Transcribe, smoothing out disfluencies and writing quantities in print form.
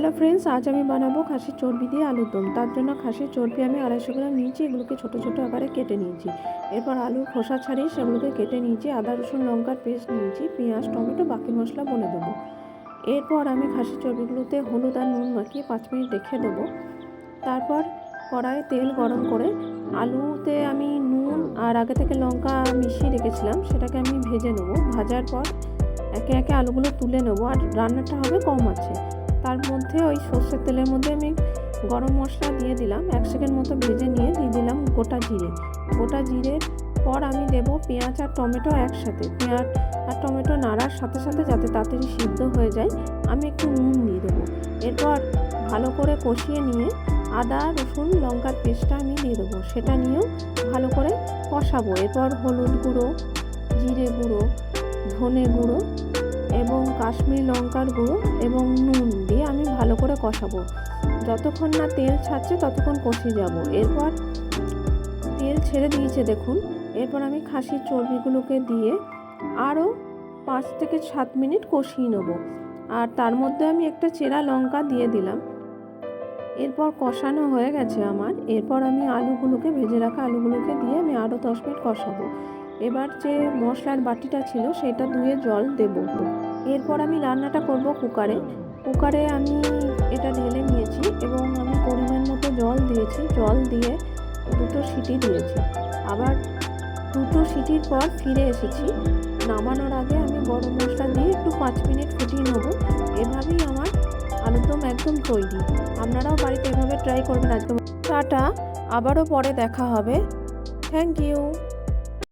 Hello friends, আজ আমি বানাবো খাসির চর্বি দিয়ে আলুর দম। তার জন্য খাসির চর্বি আমি 250 গ্রাম নিয়েছি, এগুলোকে ছোটো ছোটো আকারে কেটে নিয়েছি। এরপর আলুর খোসা ছাড়িয়ে সেগুলোকে কেটে নিয়েছি। আদা রসুন লঙ্কার পেস্ট নিয়েছি, পেঁয়াজ টমেটো বাকি মশলা বলে দেবো। এরপর আমি খাসির চর্বিগুলোতে হলুদ আর নুন মাখিয়ে 5 মিনিট রেখে দেবো। তারপর কড়াইয়ে তেল গরম করে আলুতে আমি নুন আর আগে থেকে লঙ্কা মিশিয়ে রেখেছিলাম, সেটাকে আমি ভেজে নেবো। ভাজার পর একে একে আলুগুলো তুলে নেবো, আর রান্নাটা হবে কম আছে। তার মধ্যে ওই সর্ষের তেলের মধ্যে আমি গরম মশলা দিয়ে দিলাম, 1 সেকেন্ড মতো ভেজে নিয়ে দিয়ে দিলাম গোটা জিরের পর আমি দেব পেঁয়াজ আর টমেটো একসাথে। পেঁয়াজ আর টমেটো নাড়ার সাথে সাথে যাতে তাড়াতাড়ি সিদ্ধ হয়ে যায় আমি একটু নুন দিয়ে দেবো। এরপর ভালো করে কষিয়ে নিয়ে আদা রসুন লঙ্কার পেস্টটা আমি দিয়ে দেবো, সেটা নিয়েও ভালো করে কষাবো। এরপর হলুদ গুঁড়ো, জিরে গুঁড়ো, ধনে গুঁড়ো এবং কাশ্মীরি লঙ্কার গুঁড়ো এবং নুন দিয়ে আমি ভালো করে কষাবো। যতক্ষণ না তেল ছাড়ছে ততক্ষণ কষিয়ে যাব। এরপর তেল ছেড়ে দিয়েছে দেখুন। এরপর আমি খাসির চর্বিগুলোকে দিয়ে আরও 5 থেকে 7 মিনিট কষিয়ে নেব, আর তার মধ্যে আমি একটা চেরা লঙ্কা দিয়ে দিলাম। এরপর কষানো হয়ে গেছে আমার। এরপর আমি ভেজে রাখা আলুগুলোকে দিয়ে আমি আরও 10 মিনিট কষাবো। এবার যে মশলার বাটিটা ছিল সেটা ধুয়ে জল দেব। এরপর আমি রান্নাটা করব কুকারে আমি এটা ঢেলে নিয়েছি এবং আমি পরিমাণ মতো জল দিয়েছি। জল দিয়ে 2টো সিটি দিয়েছি। আবার 2টো সিটির পর ফিরে এসেছি। নামানোর আগে আমি গরম মশলা দিয়ে একটু 5 মিনিট ফুটিয়ে নেব। এভাবেই আমার আলুর দম একদম তৈরি। আপনারাও বাড়িতে এভাবে ট্রাই করবেন। আজকে টাটা, আবারও পরে দেখা হবে। Thank you.